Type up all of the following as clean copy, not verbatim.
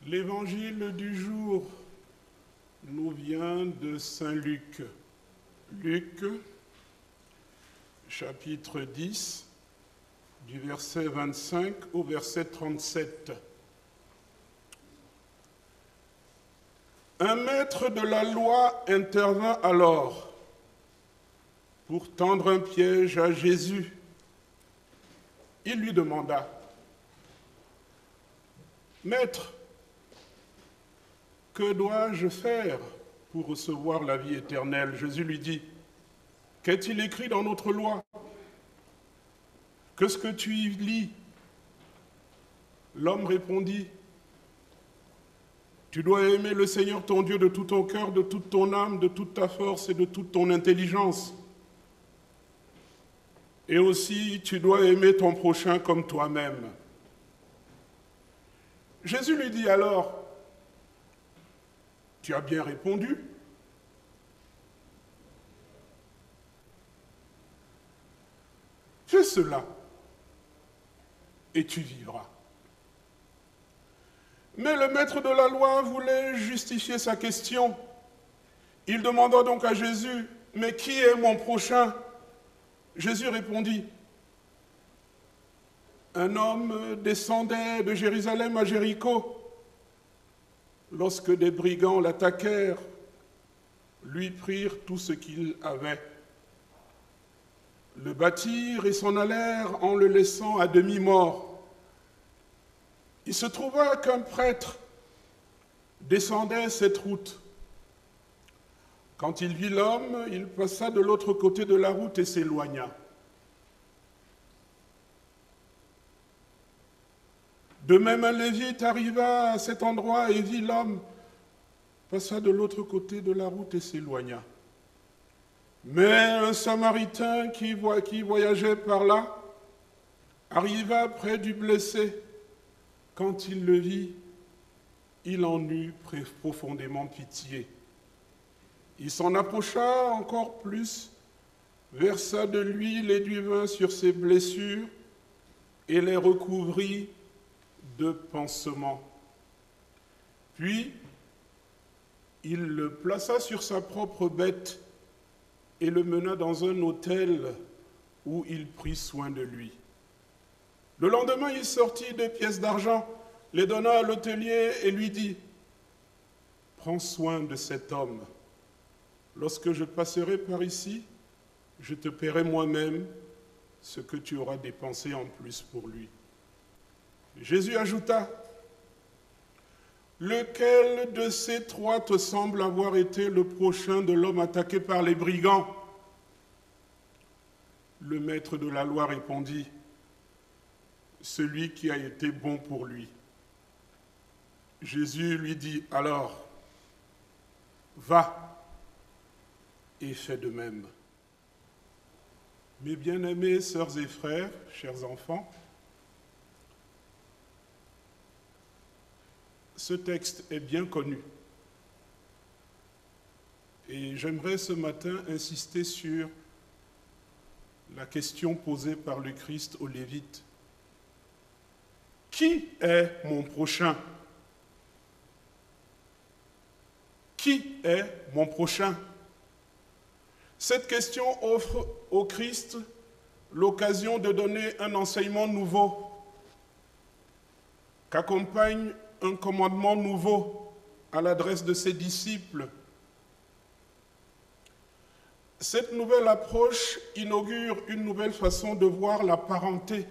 L'évangile du jour nous vient de Saint Luc. Luc, chapitre 10, du verset 25 au verset 37. Un maître de la loi intervint alors pour tendre un piège à Jésus. Il lui demanda, « Maître, que dois-je faire pour recevoir la vie éternelle ?» Jésus lui dit, « Qu'est-il écrit dans notre loi? Qu'est-ce que tu y lis ?» L'homme répondit, « Tu dois aimer le Seigneur ton Dieu de tout ton cœur, de toute ton âme, de toute ta force et de toute ton intelligence. Et aussi, tu dois aimer ton prochain comme toi-même. » Jésus lui dit alors, « Tu as bien répondu. Fais cela et tu vivras. » Mais le maître de la loi voulait justifier sa question. Il demanda donc à Jésus, « Mais qui est mon prochain ?» Jésus répondit, « Un homme descendait de Jérusalem à Jéricho. Lorsque des brigands l'attaquèrent, lui prirent tout ce qu'il avait, le battirent et s'en allèrent en le laissant à demi-mort. Il se trouva qu'un prêtre descendait cette route. Quand il vit l'homme, il passa de l'autre côté de la route et s'éloigna. De même, un Lévite arriva à cet endroit et vit l'homme, passa de l'autre côté de la route et s'éloigna. Mais un Samaritain qui voyageait par là arriva près du blessé. Quand il le vit, il en eut profondément pitié. Il s'en approcha encore plus, versa de l'huile et du vin sur ses blessures et les recouvrit de pansements. Puis, il le plaça sur sa propre bête et le mena dans un hôtel où il prit soin de lui. Le lendemain, il sortit 2 pièces d'argent, les donna à l'hôtelier et lui dit, « Prends soin de cet homme. Lorsque je passerai par ici, je te paierai moi-même ce que tu auras dépensé en plus pour lui. » Jésus ajouta, « Lequel de ces 3 te semble avoir été le prochain de l'homme attaqué par les brigands ?» Le maître de la loi répondit, « Celui qui a été bon pour lui. » Jésus lui dit alors, « Va et fais de même. » Mes bien-aimés sœurs et frères, chers enfants, ce texte est bien connu. Et j'aimerais ce matin insister sur la question posée par le Christ aux Lévites. Qui est mon prochain? Qui est mon prochain? Cette question offre au Christ l'occasion de donner un enseignement nouveau, qu'accompagne un commandement nouveau à l'adresse de ses disciples. Cette nouvelle approche inaugure une nouvelle façon de voir la parenté,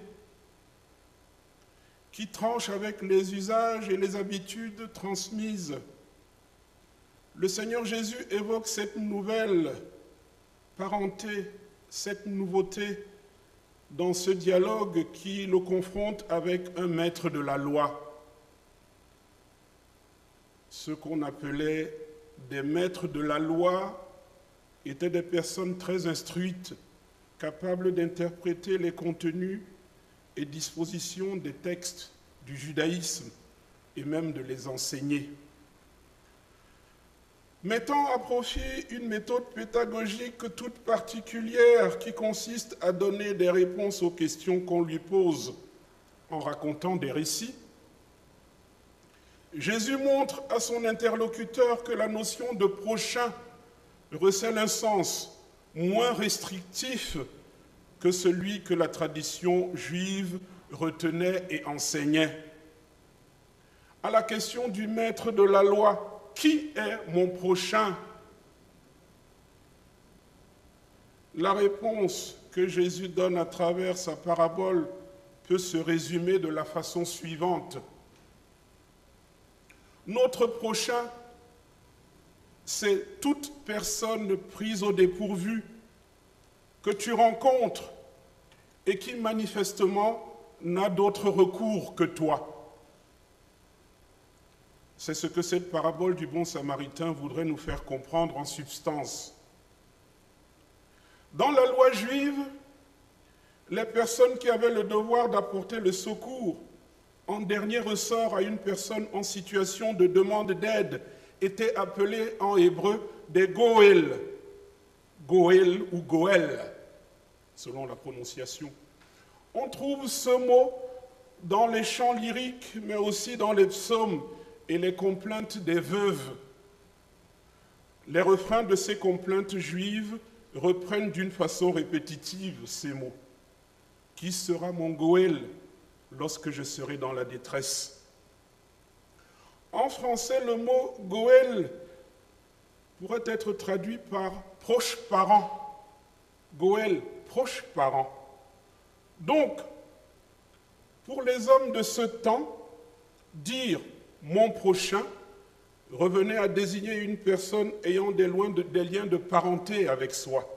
qui tranche avec les usages et les habitudes transmises. Le Seigneur Jésus évoque cette nouvelle parenté, cette nouveauté dans ce dialogue qui le confronte avec un maître de la loi. Ceux qu'on appelait des maîtres de la loi étaient des personnes très instruites, capables d'interpréter les contenus et dispositions des textes du judaïsme et même de les enseigner. Mettant à profit une méthode pédagogique toute particulière qui consiste à donner des réponses aux questions qu'on lui pose en racontant des récits, Jésus montre à son interlocuteur que la notion de prochain recèle un sens moins restrictif que celui que la tradition juive retenait et enseignait. À la question du maître de la loi, qui est mon prochain? La réponse que Jésus donne à travers sa parabole peut se résumer de la façon suivante. Notre prochain, c'est toute personne prise au dépourvu que tu rencontres et qui manifestement n'a d'autre recours que toi. C'est ce que cette parabole du bon samaritain voudrait nous faire comprendre en substance. Dans la loi juive, les personnes qui avaient le devoir d'apporter le secours en dernier ressort à une personne en situation de demande d'aide étaient appelées en hébreu des goël, goël ou goël, selon la prononciation. On trouve ce mot dans les chants lyriques, mais aussi dans les psaumes et les complaintes des veuves. Les refrains de ces complaintes juives reprennent d'une façon répétitive ces mots. Qui sera mon goël lorsque je serai dans la détresse? En français, le mot goël pourrait être traduit par proche parent. Goël, proche parent. Donc, pour les hommes de ce temps, dire mon prochain revenait à désigner une personne ayant des liens de parenté avec soi.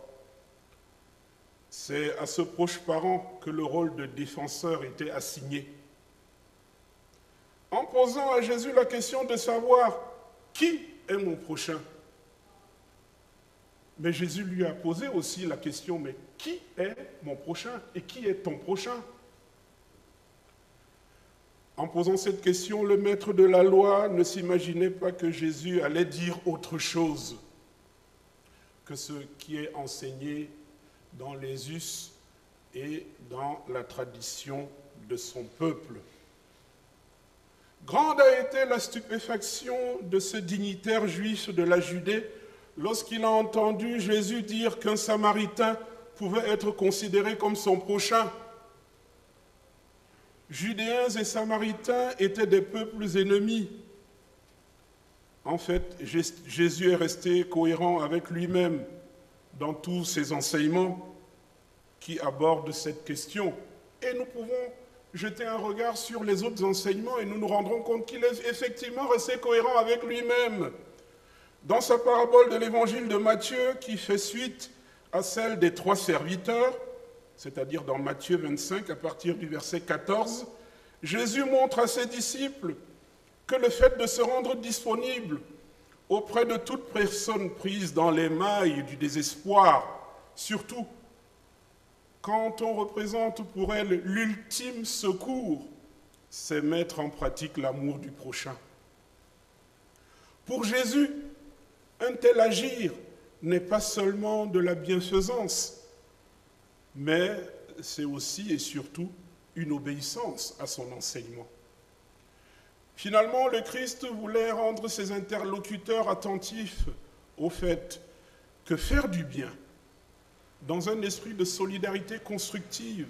C'est à ce proche parent que le rôle de défenseur était assigné. En posant à Jésus la question de savoir qui est mon prochain, mais Jésus lui a posé aussi la question, mais qui est mon prochain et qui est ton prochain? En posant cette question, le maître de la loi ne s'imaginait pas que Jésus allait dire autre chose que ce qui est enseigné dans les us et dans la tradition de son peuple. Grande a été la stupéfaction de ce dignitaire juif de la Judée lorsqu'il a entendu Jésus dire qu'un Samaritain pouvait être considéré comme son prochain. Judéens et Samaritains étaient des peuples ennemis. En fait, Jésus est resté cohérent avec lui-même dans tous ses enseignements qui abordent cette question. Et nous pouvons jeter un regard sur les autres enseignements et nous nous rendrons compte qu'il est effectivement resté cohérent avec lui-même. Dans sa parabole de l'évangile de Matthieu, qui fait suite à celle des 3 serviteurs, c'est-à-dire dans Matthieu 25, à partir du verset 14, Jésus montre à ses disciples que le fait de se rendre disponible auprès de toute personne prise dans les mailles du désespoir, surtout quand on représente pour elle l'ultime secours, c'est mettre en pratique l'amour du prochain. Pour Jésus, un tel agir n'est pas seulement de la bienfaisance, mais c'est aussi et surtout une obéissance à son enseignement. Finalement, le Christ voulait rendre ses interlocuteurs attentifs au fait que faire du bien, dans un esprit de solidarité constructive,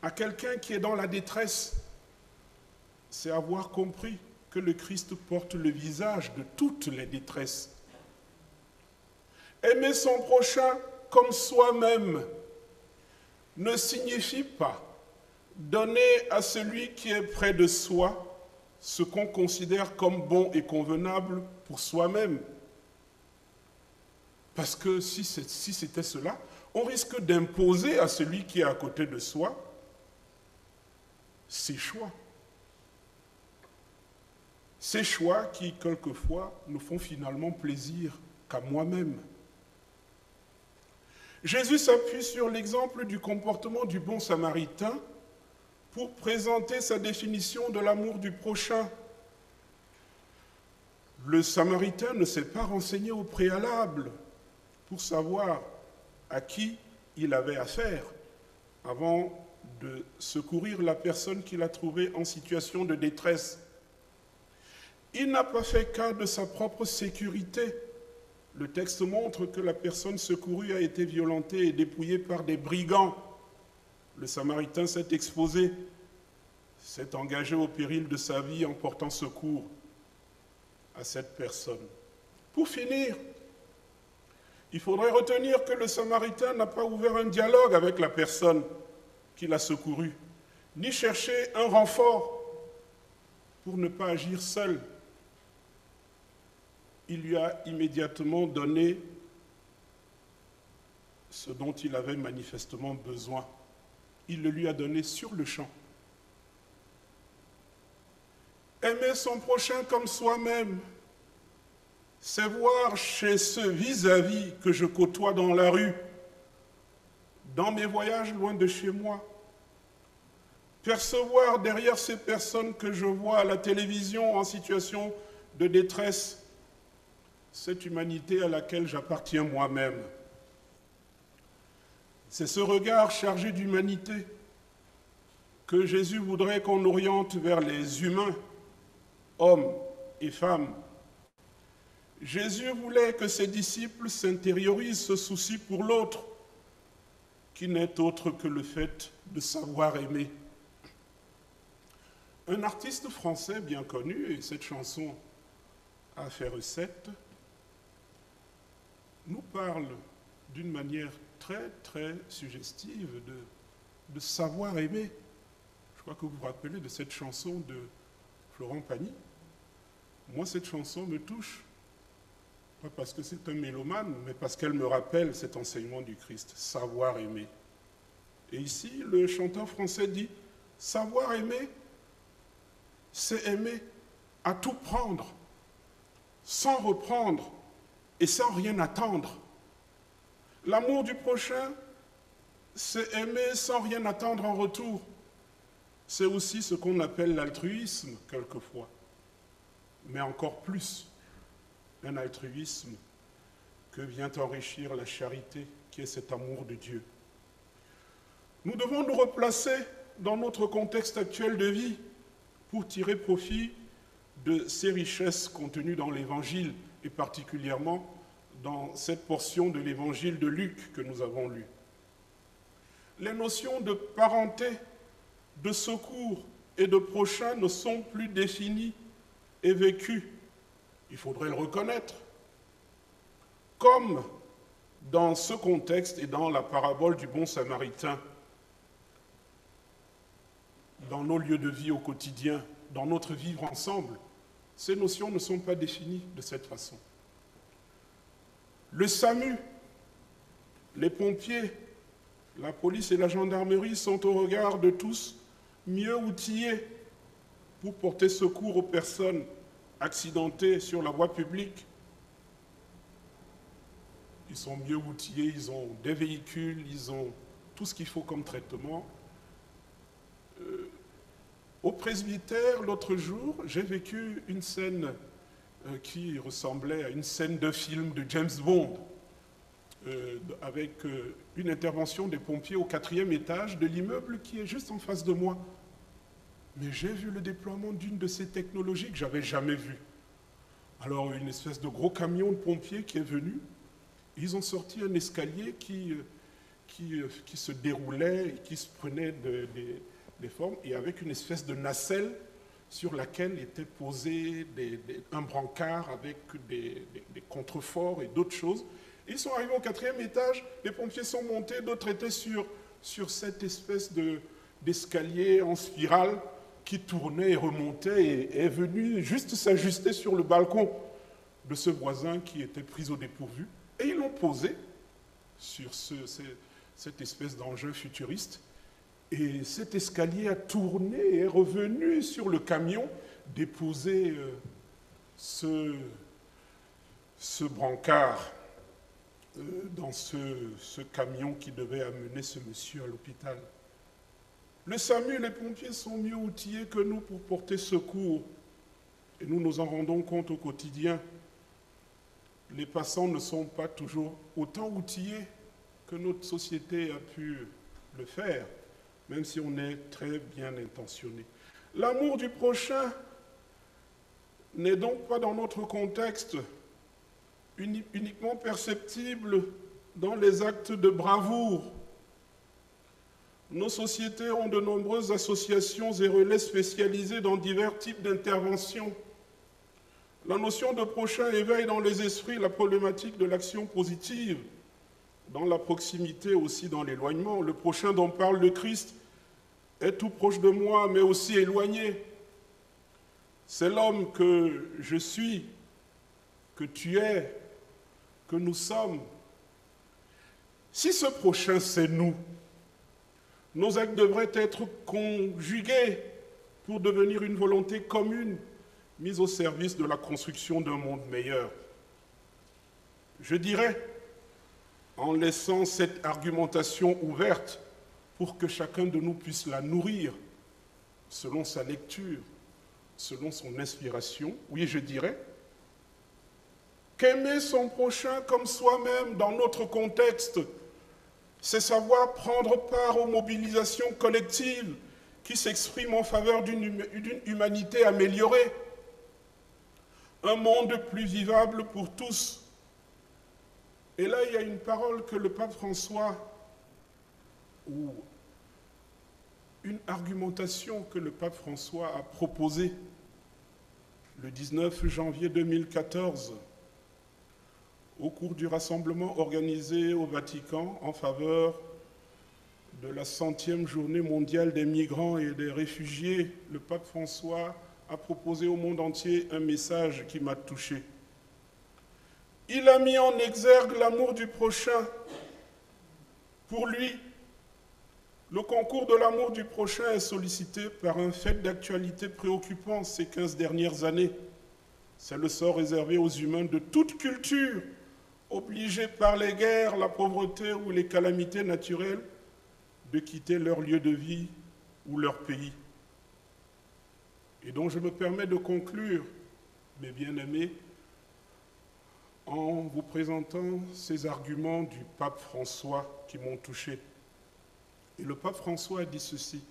à quelqu'un qui est dans la détresse, c'est avoir compris que le Christ porte le visage de toutes les détresses. Aimer son prochain comme soi-même ne signifie pas donner à celui qui est près de soi ce qu'on considère comme bon et convenable pour soi-même. Parce que si c'était cela, on risque d'imposer à celui qui est à côté de soi ses choix. Ces choix qui, quelquefois, ne font finalement plaisir qu'à moi-même. Jésus s'appuie sur l'exemple du comportement du bon samaritain pour présenter sa définition de l'amour du prochain. Le samaritain ne s'est pas renseigné au préalable pour savoir à qui il avait affaire avant de secourir la personne qu'il a trouvée en situation de détresse. Il n'a pas fait cas de sa propre sécurité. Le texte montre que la personne secourue a été violentée et dépouillée par des brigands. Le Samaritain s'est exposé, s'est engagé au péril de sa vie en portant secours à cette personne. Pour finir, il faudrait retenir que le Samaritain n'a pas ouvert un dialogue avec la personne qui l'a secouru, ni cherché un renfort pour ne pas agir seul. Il lui a immédiatement donné ce dont il avait manifestement besoin. Il le lui a donné sur le champ. Aimer son prochain comme soi-même, c'est voir chez ce vis-à-vis que je côtoie dans la rue, dans mes voyages loin de chez moi, percevoir derrière ces personnes que je vois à la télévision en situation de détresse, cette humanité à laquelle j'appartiens moi-même. C'est ce regard chargé d'humanité que Jésus voudrait qu'on oriente vers les humains, hommes et femmes. Jésus voulait que ses disciples s'intériorisent ce souci pour l'autre, qui n'est autre que le fait de savoir aimer. Un artiste français bien connu, et cette chanson a fait recette, nous parle d'une manière très, très suggestive de savoir aimer. Je crois que vous vous rappelez de cette chanson de Florent Pagny. Moi, cette chanson me touche, pas parce que c'est un mélomane, mais parce qu'elle me rappelle cet enseignement du Christ, savoir aimer. Et ici, le chanteur français dit, savoir aimer, c'est aimer à tout prendre, sans reprendre et sans rien attendre. L'amour du prochain, c'est aimer sans rien attendre en retour. C'est aussi ce qu'on appelle l'altruisme, quelquefois, mais encore plus, un altruisme que vient enrichir la charité, qui est cet amour de Dieu. Nous devons nous replacer dans notre contexte actuel de vie pour tirer profit de ces richesses contenues dans l'Évangile, et particulièrement dans cette portion de l'Évangile de Luc que nous avons lu. Les notions de parenté, de secours et de prochain ne sont plus définies et vécues. Il faudrait le reconnaître. Comme dans ce contexte et dans la parabole du bon samaritain, dans nos lieux de vie au quotidien, dans notre vivre ensemble, ces notions ne sont pas définies de cette façon. Le SAMU, les pompiers, la police et la gendarmerie sont au regard de tous mieux outillés pour porter secours aux personnes accidentées sur la voie publique. Ils sont mieux outillés, ils ont des véhicules, ils ont tout ce qu'il faut comme traitement. Au presbytère, l'autre jour, j'ai vécu une scène qui ressemblait à une scène de film de James Bond, avec une intervention des pompiers au 4e étage de l'immeuble qui est juste en face de moi. Mais j'ai vu le déploiement d'une de ces technologies que je n'avais jamais vues. Alors, une espèce de gros camion de pompiers qui est venu, ils ont sorti un escalier qui se déroulait et qui se prenait des formes, et avec une espèce de nacelle sur laquelle était posé un brancard avec des contreforts et d'autres choses. Ils sont arrivés au 4e étage, les pompiers sont montés, d'autres étaient sur cette espèce d'escalier en spirale qui tournait et remontait et est venu juste s'ajuster sur le balcon de ce voisin qui était pris au dépourvu. Et ils l'ont posé sur cette espèce d'engin futuriste. Et cet escalier a tourné et est revenu sur le camion, déposer ce brancard dans ce camion qui devait amener ce monsieur à l'hôpital. Le SAMU et les pompiers sont mieux outillés que nous pour porter secours. Et nous nous en rendons compte au quotidien. Les passants ne sont pas toujours autant outillés que notre société a pu le faire, même si on est très bien intentionné. L'amour du prochain, n'est donc pas dans notre contexte uniquement perceptible dans les actes de bravoure. Nos sociétés ont de nombreuses associations et relais spécialisés dans divers types d'interventions. La notion de prochain éveille dans les esprits la problématique de l'action positive, dans la proximité aussi dans l'éloignement. Le prochain dont parle le Christ est tout proche de moi, mais aussi éloigné. C'est l'homme que je suis, que tu es, que nous sommes. Si ce prochain, c'est nous, nos actes devraient être conjugués pour devenir une volonté commune mise au service de la construction d'un monde meilleur. Je dirais, en laissant cette argumentation ouverte pour que chacun de nous puisse la nourrir selon sa lecture, selon son inspiration, oui, je dirais, qu'aimer son prochain comme soi-même dans notre contexte, c'est savoir prendre part aux mobilisations collectives qui s'expriment en faveur d'une humanité améliorée, un monde plus vivable pour tous. Et là, il y a une parole que le pape François, ou une argumentation que le pape François a proposée le 19 janvier 2014, au cours du rassemblement organisé au Vatican en faveur de la 100e journée mondiale des migrants et des réfugiés. Le pape François a proposé au monde entier un message qui m'a touché. Il a mis en exergue l'amour du prochain. Pour lui, le concours de l'amour du prochain est sollicité par un fait d'actualité préoccupant ces 15 dernières années. C'est le sort réservé aux humains de toute culture, obligés par les guerres, la pauvreté ou les calamités naturelles de quitter leur lieu de vie ou leur pays. Et donc je me permets de conclure, mes bien-aimés, en vous présentant ces arguments du pape François qui m'ont touché. Et le pape François a dit ceci: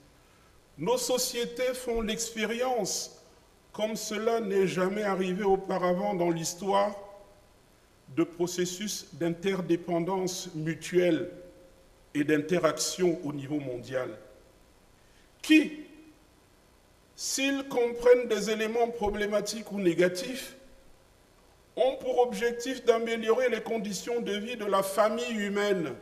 nos sociétés font l'expérience, comme cela n'est jamais arrivé auparavant dans l'histoire, de processus d'interdépendance mutuelle et d'interaction au niveau mondial, qui, s'ils comprennent des éléments problématiques ou négatifs, ont pour objectif d'améliorer les conditions de vie de la famille humaine,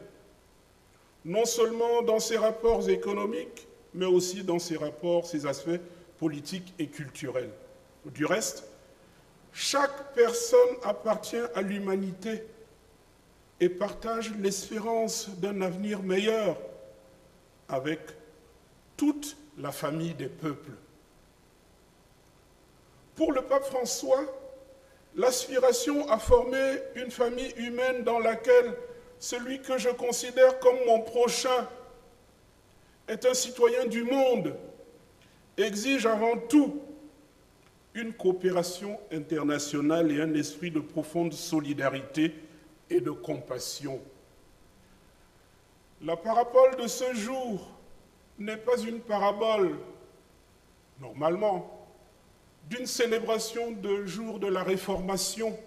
non seulement dans ses rapports économiques, mais aussi dans ses rapports, ses aspects politiques et culturels. Du reste, chaque personne appartient à l'humanité et partage l'espérance d'un avenir meilleur avec toute la famille des peuples. Pour le pape François, l'aspiration à former une famille humaine dans laquelle celui que je considère comme mon prochain est un citoyen du monde exige avant tout une coopération internationale et un esprit de profonde solidarité et de compassion. La parabole de ce jour n'est pas une parabole, normalement, d'une célébration de jour de la Réformation.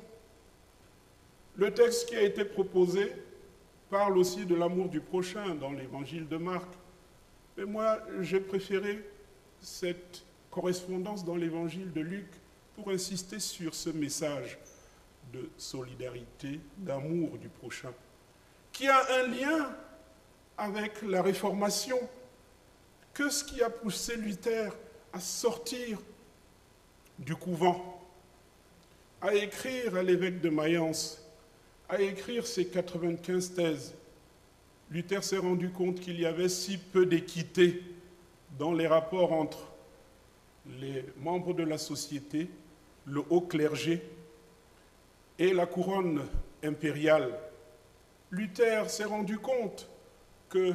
Le texte qui a été proposé parle aussi de l'amour du prochain dans l'évangile de Marc. Mais moi, j'ai préféré cette correspondance dans l'évangile de Luc pour insister sur ce message de solidarité, d'amour du prochain, qui a un lien avec la Réformation. Qu'est-ce qui a poussé Luther à sortir du couvent, à écrire à l'évêque de Mayence, à écrire ses 95 thèses? Luther s'est rendu compte qu'il y avait si peu d'équité dans les rapports entre les membres de la société, le haut clergé et la couronne impériale. Luther s'est rendu compte que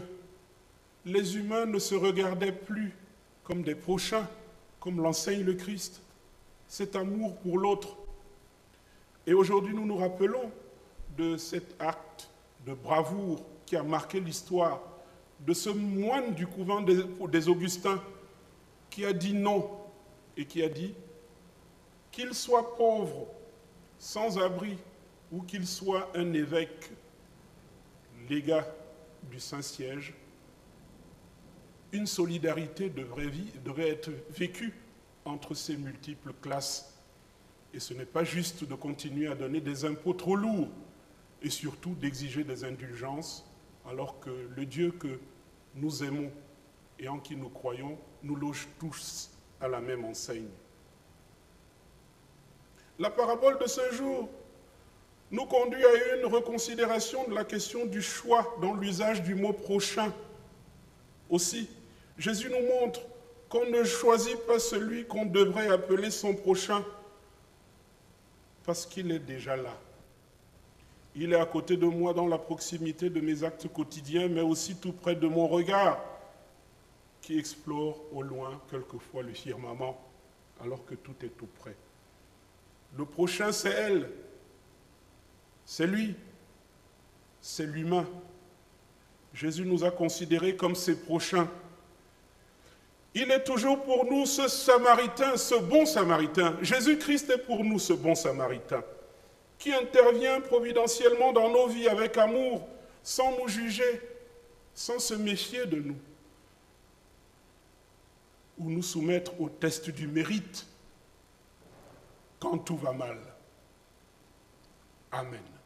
les humains ne se regardaient plus comme des prochains, comme l'enseigne le Christ, cet amour pour l'autre. Et aujourd'hui, nous nous rappelons de cet acte de bravoure qui a marqué l'histoire, de ce moine du couvent des Augustins qui a dit non et qui qu'il soit pauvre, sans abri, ou qu'il soit un évêque, légat du Saint-Siège, une solidarité devrait être vécue entre ces multiples classes. Et ce n'est pas juste de continuer à donner des impôts trop lourds et surtout d'exiger des indulgences, alors que le Dieu que nous aimons et en qui nous croyons nous loge tous à la même enseigne. La parabole de ce jour nous conduit à une reconsidération de la question du choix dans l'usage du mot prochain. Aussi, Jésus nous montre qu'on ne choisit pas celui qu'on devrait appeler son prochain parce qu'il est déjà là. Il est à côté de moi dans la proximité de mes actes quotidiens, mais aussi tout près de mon regard qui explore au loin quelquefois le firmament alors que tout est tout près. Le prochain, c'est elle, c'est lui, c'est l'humain. Jésus nous a considérés comme ses prochains. Il est toujours pour nous ce Samaritain, ce bon Samaritain. Jésus-Christ est pour nous ce bon Samaritain qui intervient providentiellement dans nos vies avec amour, sans nous juger, sans se méfier de nous, ou nous soumettre au test du mérite quand tout va mal. Amen.